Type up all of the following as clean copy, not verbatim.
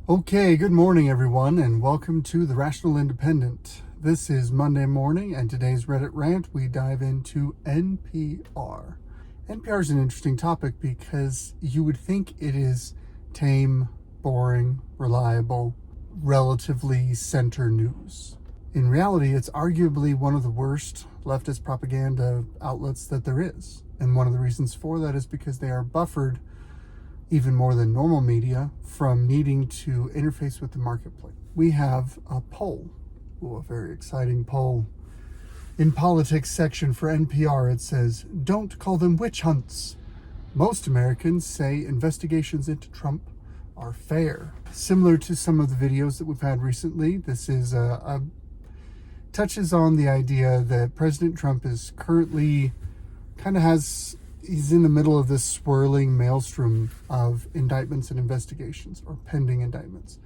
Okay, good morning everyone, and welcome to the Rational Independent. This is Monday morning, and today's Reddit rant, we dive into NPR. NPR is an interesting topic because you would think it is tame, boring, reliable, relatively center news. In reality, it's arguably one of the worst leftist propaganda outlets that there is. And one of the reasons for that is because they are buffered even more than normal media from needing to interface with the marketplace. We have a poll, a very exciting poll. In politics section for NPR, it says, "Don't call them witch hunts. Most Americans say investigations into Trump are fair." Similar to some of the videos that we've had recently, this is touches on the idea that President Trump is currently he's in the middle of this swirling maelstrom of indictments and investigations, or pending indictments.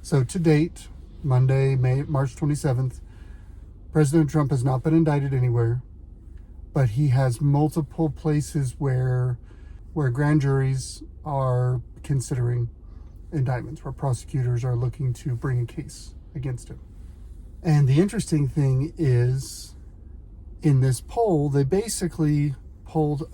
So to date, Monday, March 27th, President Trump has not been indicted anywhere, but he has multiple places where grand juries are considering indictments, where prosecutors are looking to bring a case against him. And the interesting thing is, in this poll, they basically polled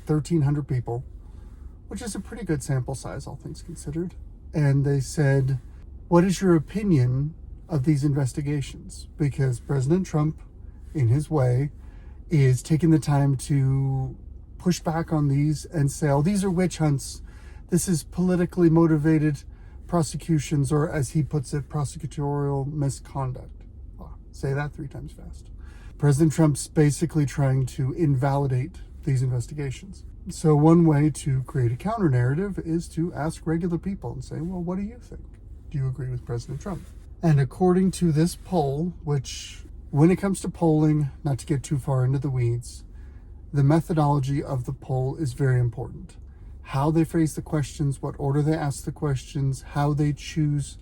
1,300 people, which is a pretty good sample size, all things considered. And they said, what is your opinion of these investigations? Because President Trump, in his way, is taking the time to push back on these and say, oh, these are witch hunts. This is politically motivated prosecutions, or as he puts it, prosecutorial misconduct. Say that 3 times fast. President Trump's basically trying to invalidate these investigations. So one way to create a counter narrative is to ask regular people and say, well, what do you think? Do you agree with President Trump? And according to this poll, which when it comes to polling, not to get too far into the weeds, the methodology of the poll is very important. How they phrase the questions, what order they ask the questions, how they choose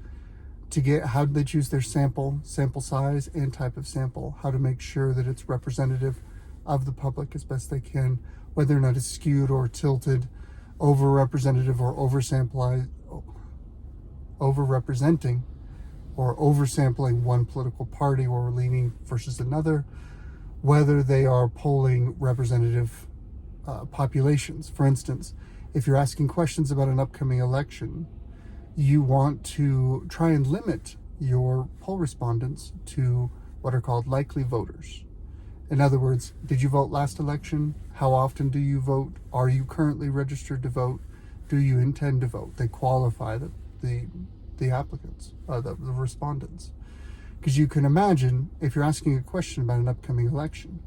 their sample size and type of sample, how to make sure that it's representative of the public as best they can, whether or not it's skewed or tilted, over-representative or over-representing or oversampling one political party or leaning versus another, whether they are polling representative populations. For instance, if you're asking questions about an upcoming election, you want to try and limit your poll respondents to what are called likely voters. In other words, did you vote last election? How often do you vote? Are you currently registered to vote? Do you intend to vote? They qualify the applicants, the respondents. Because you can imagine, if you're asking a question about an upcoming election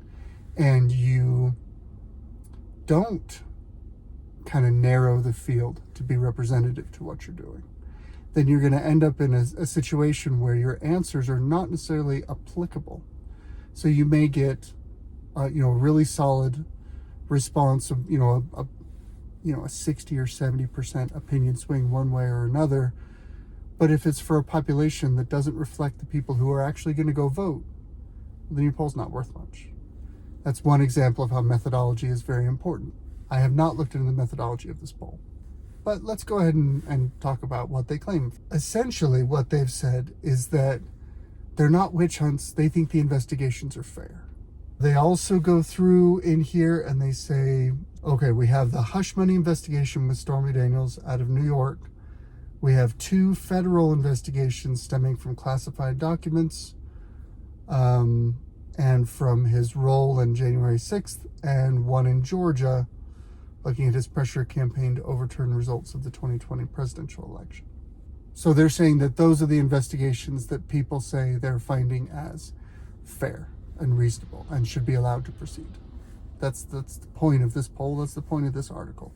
and you don't kind of narrow the field to be representative to what you're doing, then you're going to end up in a situation where your answers are not necessarily applicable. So you may get, a really solid response of, a 60 or 70% opinion swing one way or another. But if it's for a population that doesn't reflect the people who are actually going to go vote, then your poll's not worth much. That's one example of how methodology is very important. I have not looked into the methodology of this poll. But let's go ahead and talk about what they claim. Essentially, what they've said is that they're not witch hunts. They think the investigations are fair. They also go through in here and they say, okay, we have the hush money investigation with Stormy Daniels out of New York. We have 2 federal investigations stemming from classified documents and from his role in January 6th, and 1 in Georgia, looking at his pressure campaign to overturn results of the 2020 presidential election. So they're saying that those are the investigations that people say they're finding as fair and reasonable and should be allowed to proceed. That's the point of this poll. That's the point of this article,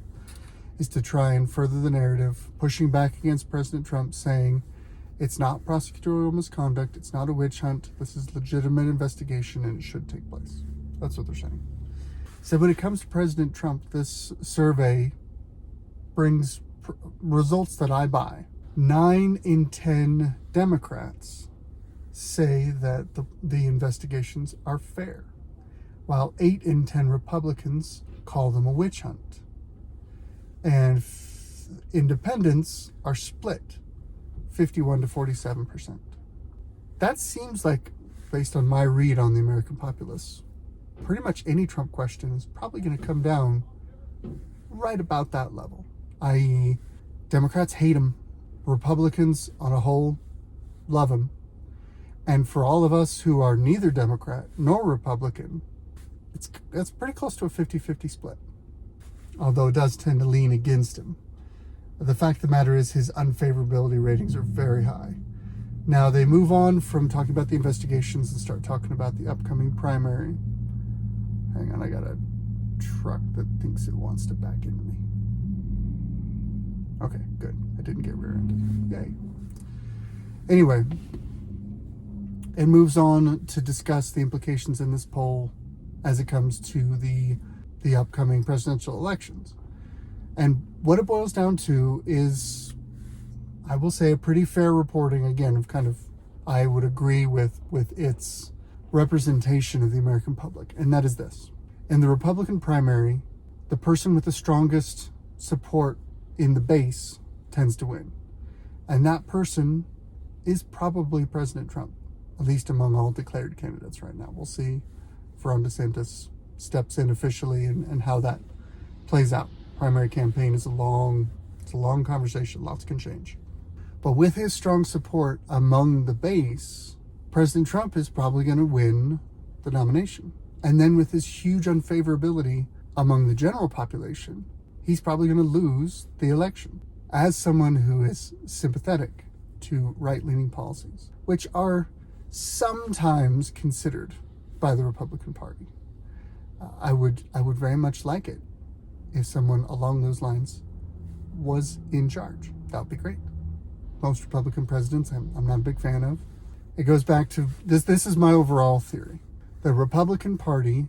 is to try and further the narrative, pushing back against President Trump, saying it's not prosecutorial misconduct, it's not a witch hunt, this is legitimate investigation and it should take place. That's what they're saying. So when it comes to President Trump, this survey brings results that I buy. 9 in 10 Democrats say that the investigations are fair, while 8 in 10 Republicans call them a witch hunt. And independents are split. 51 to 47%. That seems like, based on my read on the American populace, pretty much any Trump question is probably going to come down right about that level, i.e., Democrats hate him, Republicans on a whole love him, and for all of us who are neither Democrat nor Republican, it's pretty close to a 50-50 split, although it does tend to lean against him. The fact of the matter is his unfavorability ratings are very high. Now they move on from talking about the investigations and start talking about the upcoming primary. Hang on, I got a truck that thinks it wants to back into me. Okay, good. I didn't get rear-ended. Yay. Anyway, it moves on to discuss the implications in this poll as it comes to the upcoming presidential elections. And what it boils down to is, I will say, a pretty fair reporting, again, of kind of, I would agree with its representation of the American public. And that is this. In the Republican primary, the person with the strongest support in the base tends to win. And that person is probably President Trump, at least among all declared candidates right now. We'll see if Ron DeSantis steps in officially and how that plays out. Primary campaign is a long conversation. Lots can change. But with his strong support among the base, President Trump is probably going to win the nomination. And then with his huge unfavorability among the general population, he's probably going to lose the election. As someone who is sympathetic to right-leaning policies, which are sometimes considered by the Republican Party, I would very much like it if someone along those lines was in charge. That would be great. Most Republican presidents I'm not a big fan of. It goes back to this. This is my overall theory. The Republican Party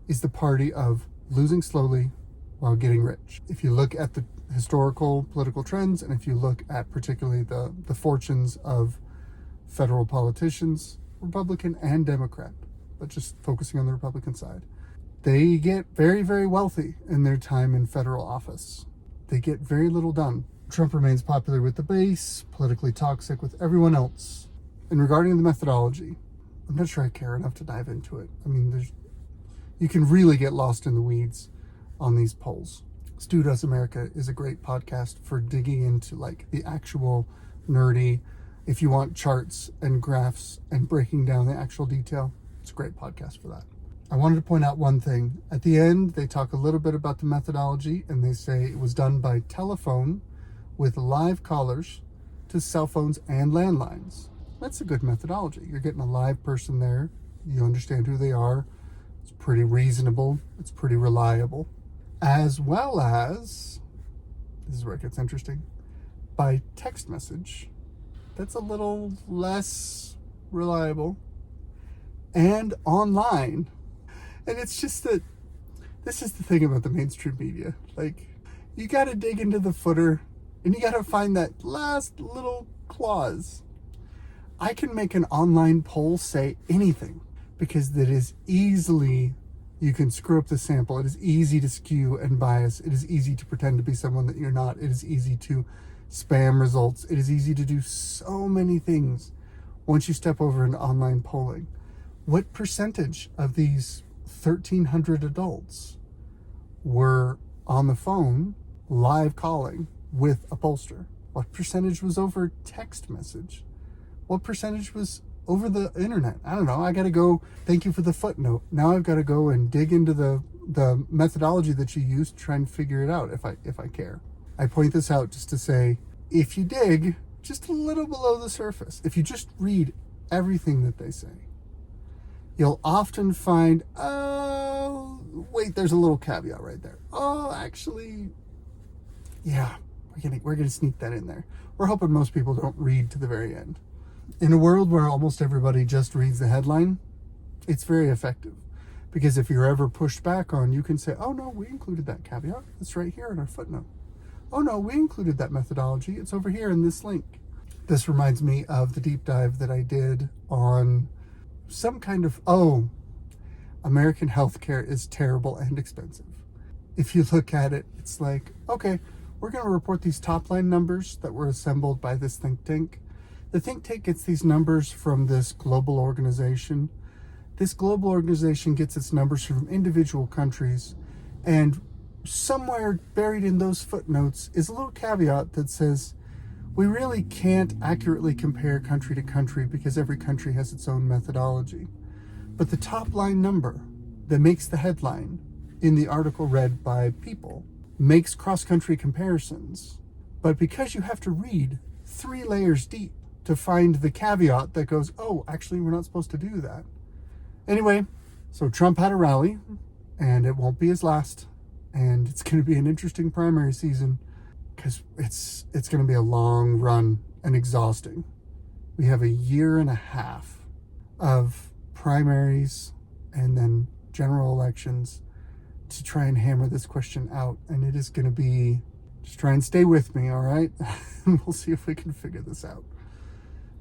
is the party of losing slowly while getting rich. If you look at the historical political trends, and if you look at particularly the fortunes of federal politicians, Republican and Democrat, but just focusing on the Republican side, they get very, very wealthy in their time in federal office. They get very little done. Trump remains popular with the base, politically toxic with everyone else. And regarding the methodology, I'm not sure I care enough to dive into it. I mean, you can really get lost in the weeds on these polls. Stu Does America is a great podcast for digging into like the actual nerdy, if you want charts and graphs and breaking down the actual detail, it's a great podcast for that. I wanted to point out one thing. At the end, they talk a little bit about the methodology, and they say it was done by telephone with live callers to cell phones and landlines. That's a good methodology. You're getting a live person there. You understand who they are. It's pretty reasonable. It's pretty reliable. As well as, this is where it gets interesting, by text message. That's a little less reliable. And online. And it's just that this is the thing about the mainstream media. Like, you got to dig into the footer and you got to find that last little clause. I can make an online poll say anything because that is easily, you can screw up the sample. It is easy to skew and bias. It is easy to pretend to be someone that you're not. It is easy to spam results. It is easy to do so many things once you step over into online polling. What percentage of these 1,300 adults were on the phone live calling with a pollster? What percentage was over text message? What percentage was over the internet? I don't know. I got to go. Thank you for the footnote. Now I've got to go and dig into the methodology that you use to try and figure it out if I care. I point this out just to say, if you dig just a little below the surface, if you just read everything that they say, you'll often find, oh, wait, there's a little caveat right there. Oh, actually, yeah, we're gonna sneak that in there. We're hoping most people don't read to the very end. In a world where almost everybody just reads the headline, it's very effective. Because if you're ever pushed back on, you can say, oh no, we included that caveat. It's right here in our footnote. Oh no, we included that methodology. It's over here in this link. This reminds me of the deep dive that I did on some kind of, American healthcare is terrible and expensive. If you look at it, it's like, okay, we're going to report these top line numbers that were assembled by this think tank. The think tank gets these numbers from this global organization. This global organization gets its numbers from individual countries, and somewhere buried in those footnotes is a little caveat that says we really can't accurately compare country to country because every country has its own methodology. But the top line number that makes the headline in the article read by people makes cross-country comparisons. But because you have to read 3 layers deep to find the caveat that goes, oh, actually, we're not supposed to do that. Anyway, so Trump had a rally, and it won't be his last. And it's going to be an interesting primary season because it's going to be a long run and exhausting. We have a year and a half of primaries and then general elections to try and hammer this question out. And it is going to be, just try and stay with me, all right? And we'll see if we can figure this out.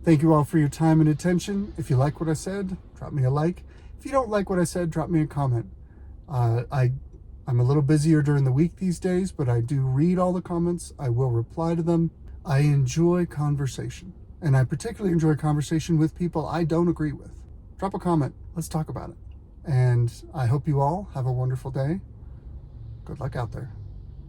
Thank you all for your time and attention. If you like what I said, drop me a like. If you don't like what I said, drop me a comment. I'm a little busier during the week these days, but I do read all the comments. I will reply to them. I enjoy conversation, and I particularly enjoy conversation with people I don't agree with. Drop a comment. Let's talk about it. And I hope you all have a wonderful day. Good luck out there.